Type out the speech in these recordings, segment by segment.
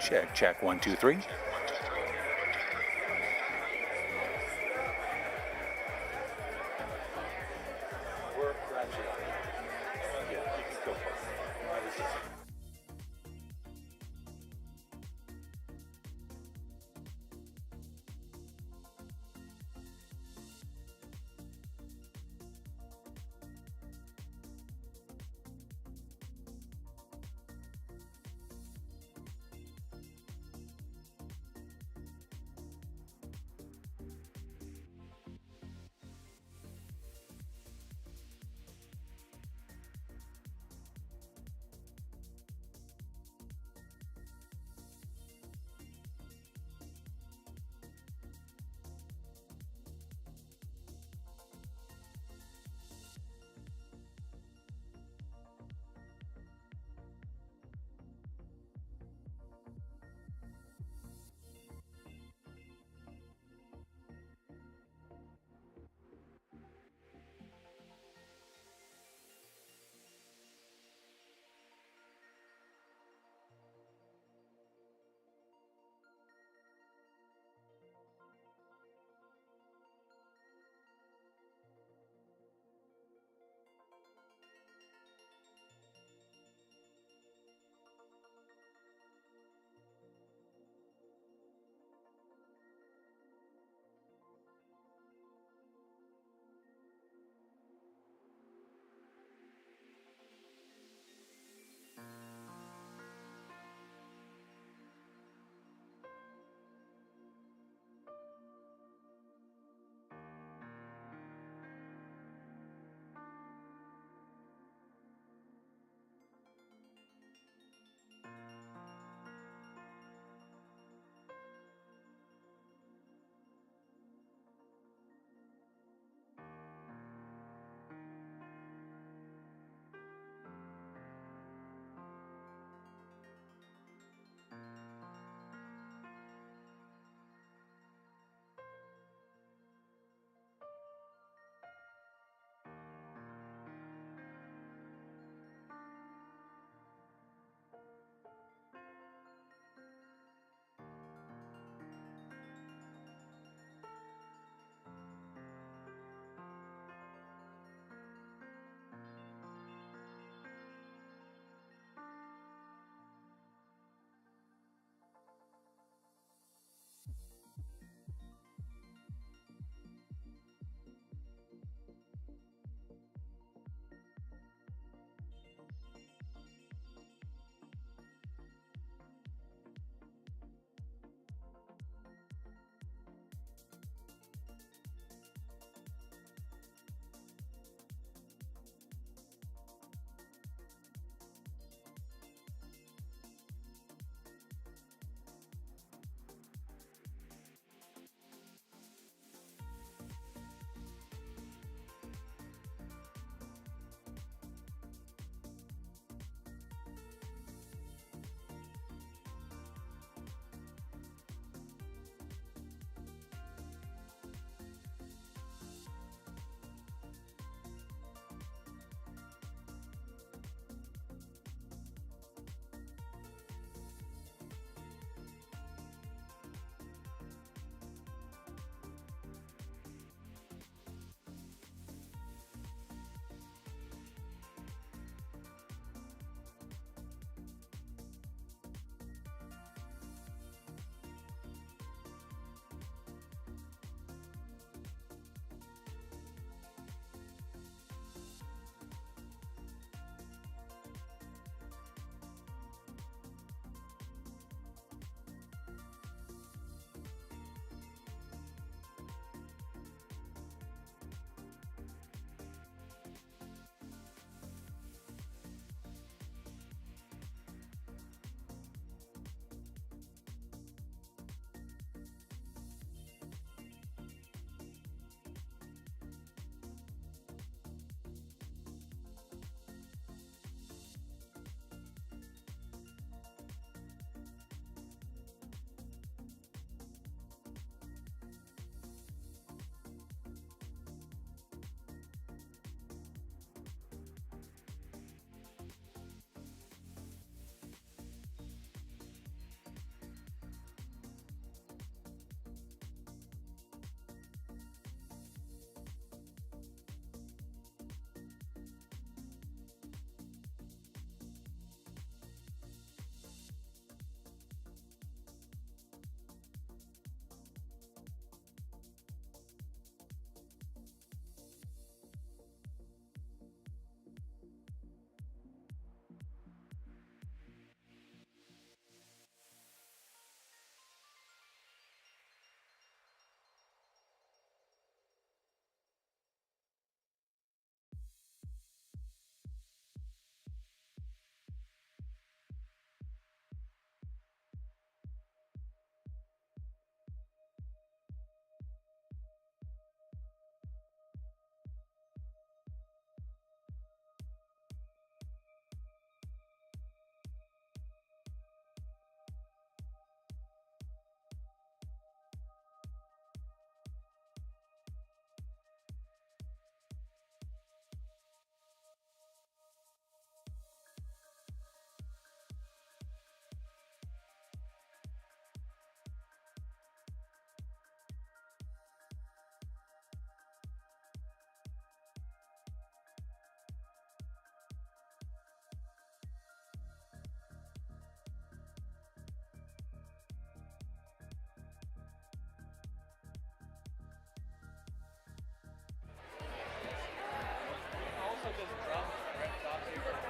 Check, 1, 2, 3.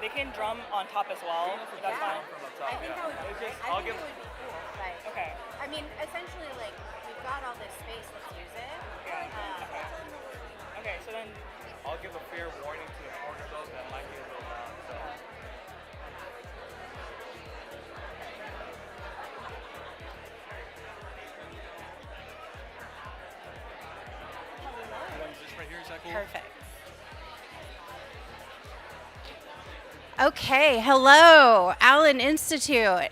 they can drum on top as well. That's fine. I think that would be great. I think it would be cool. Like, Okay. I mean, essentially, like, we've got all this space, let's use it. Okay, so then I'll give a fair warning to the corner though that might be a little loud. So. You want this right here? Is that cool? Perfect. Okay, hello, Allen Institute.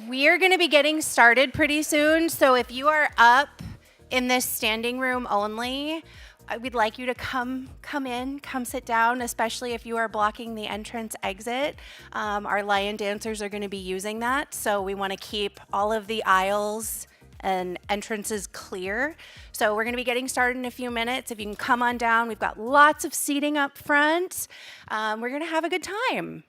We're going to be getting started pretty soon, so if you are up in this standing room only, we'd like you to come in, come sit down, especially if you are blocking the entrance exit. Our lion dancers are going to be using that, so we want to keep all of the aisles and entrances clear. So we're going to be getting started in a few minutes. If you can come on down, we've got lots of seating up front. We're going to have a good time.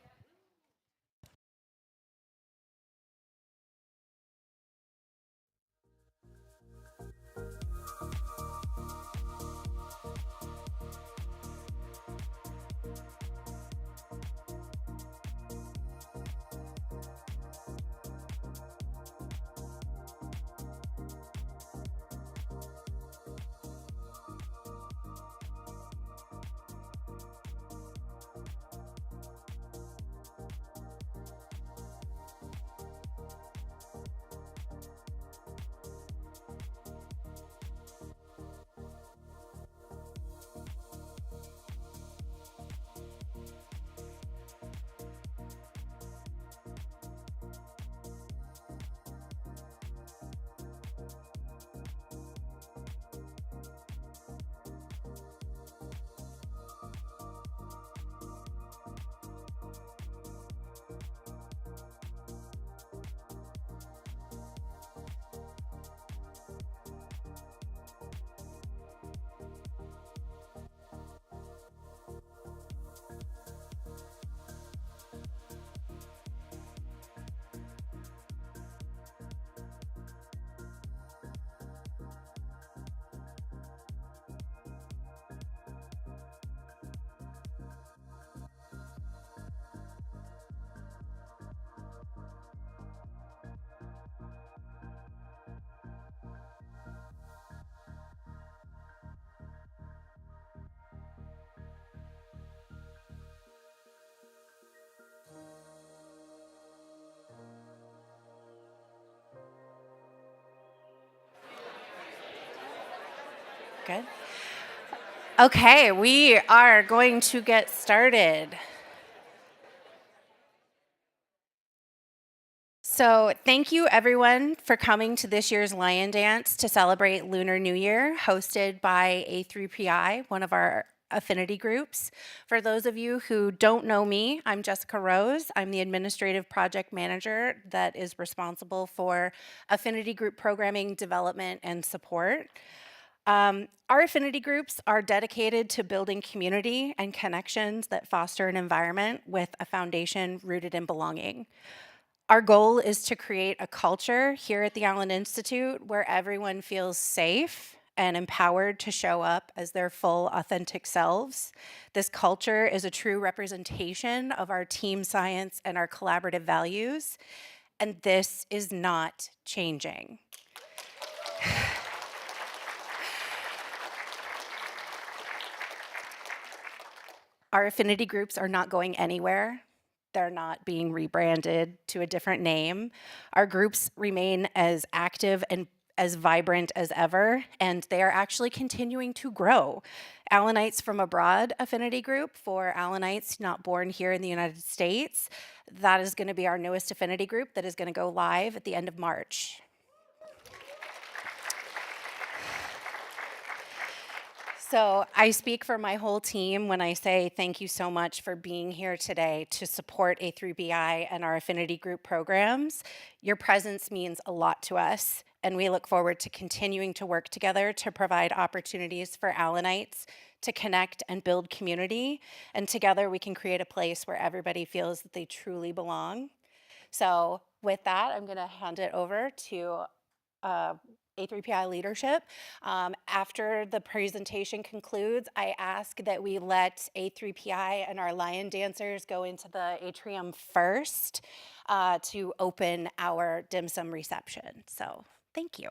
Good. Okay, we are going to get started. So thank you everyone for coming to this year's Lion Dance to celebrate Lunar New Year, hosted by A3PI, one of our affinity groups. For those of you who don't know me, I'm Jessica Rose. I'm the administrative project manager that is responsible for affinity group programming, development, and support. Our affinity groups are dedicated to building community and connections that foster an environment with a foundation rooted in belonging. Our goal is to create a culture here at the Allen Institute where everyone feels safe and empowered to show up as their full, authentic selves. This culture is a true representation of our team science and our collaborative values, and this is not changing. Our affinity groups are not going anywhere. They're not being rebranded to a different name. Our groups remain as active and as vibrant as ever, and they are actually continuing to grow. Allenites from Abroad affinity group for Allenites not born here in the United States. That is going to be our newest affinity group that is going to go live at the end of March. So I speak for my whole team when I say thank you so much for being here today to support A3PI and our affinity group programs. Your presence means a lot to us, and we look forward to continuing to work together to provide opportunities for Allenites to connect and build community, and together we can create a place where everybody feels that they truly belong. So with that, I'm going to hand it over to A3PI leadership. After the presentation concludes, I ask that we let A3PI and our lion dancers go into the atrium first to open our dim sum reception. So thank you.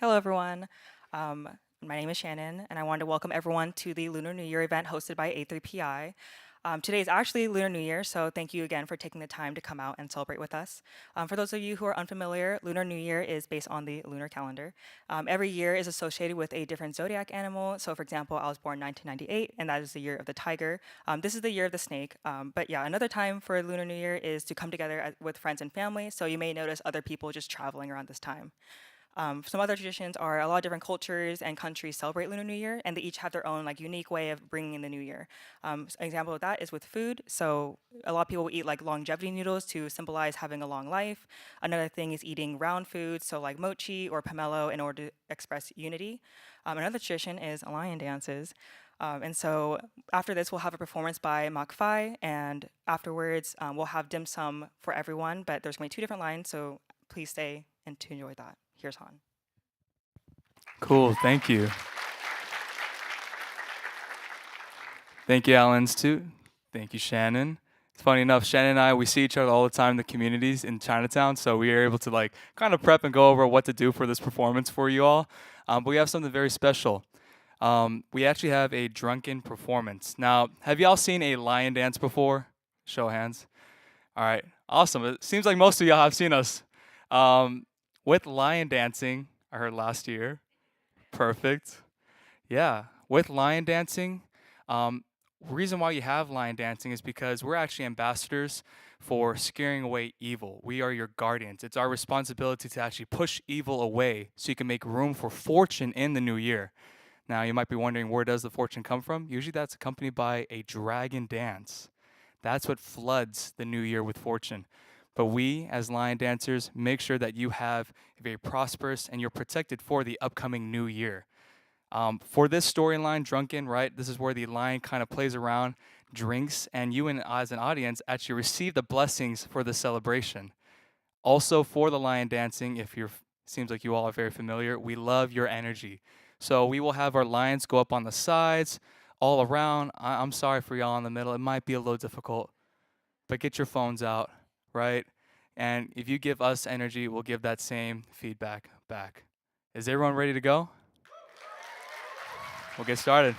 Hello, everyone. My name is Shannon, and I wanted to welcome everyone to the Lunar New Year event hosted by A3PI. Today is actually Lunar New Year, so thank you again for taking the time to come out and celebrate with us. For those of you who are unfamiliar, Lunar New Year is based on the lunar calendar. Every year is associated with a different zodiac animal. So, for example, I was born 1998, and that is the year of the tiger. This is the year of the snake. But yeah, another time for Lunar New Year is to come together with friends and family. So you may notice other people just traveling around this time. Some other traditions are a lot of different cultures and countries celebrate Lunar New Year, and they each have their own unique way of bringing in the new year. An example of that is with food. So a lot of people will eat longevity noodles to symbolize having a long life. Another thing is eating round foods, so like mochi or pomelo, in order to express unity. Another tradition is lion dances. And so after this, we'll have a performance by Mach Phi, and afterwards, we'll have dim sum for everyone, but there's going to be 2 different lines, so please stay and to enjoy that. Here's Han. Cool, thank you. Thank you, Al Institute. Thank you, Shannon. It's funny enough, Shannon and I, we see each other all the time in the communities in Chinatown, so we are able to kind of prep and go over what to do for this performance for you all. But we have something very special. We actually have a drunken performance. Now, have y'all seen a lion dance before? Show of hands. All right, awesome. It seems like most of y'all have seen us. With lion dancing, I heard last year. Perfect. Yeah, with lion dancing, reason why you have lion dancing is because we're actually ambassadors for scaring away evil. We are your guardians. It's our responsibility to actually push evil away so you can make room for fortune in the new year. Now, you might be wondering, where does the fortune come from? Usually that's accompanied by a dragon dance. That's what floods the new year with fortune. But we, as lion dancers, make sure that you have a very prosperous and you're protected for the upcoming new year. For this storyline, Drunken, right, this is where the lion kind of plays around, drinks, and you as an audience actually receive the blessings for the celebration. Also, for the lion dancing, seems like you all are very familiar, we love your energy. So we will have our lions go up on the sides, all around. I'm sorry for y'all in the middle. It might be a little difficult, but get your phones out, right? And if you give us energy, we'll give that same feedback back. Is everyone ready to go? We'll get started.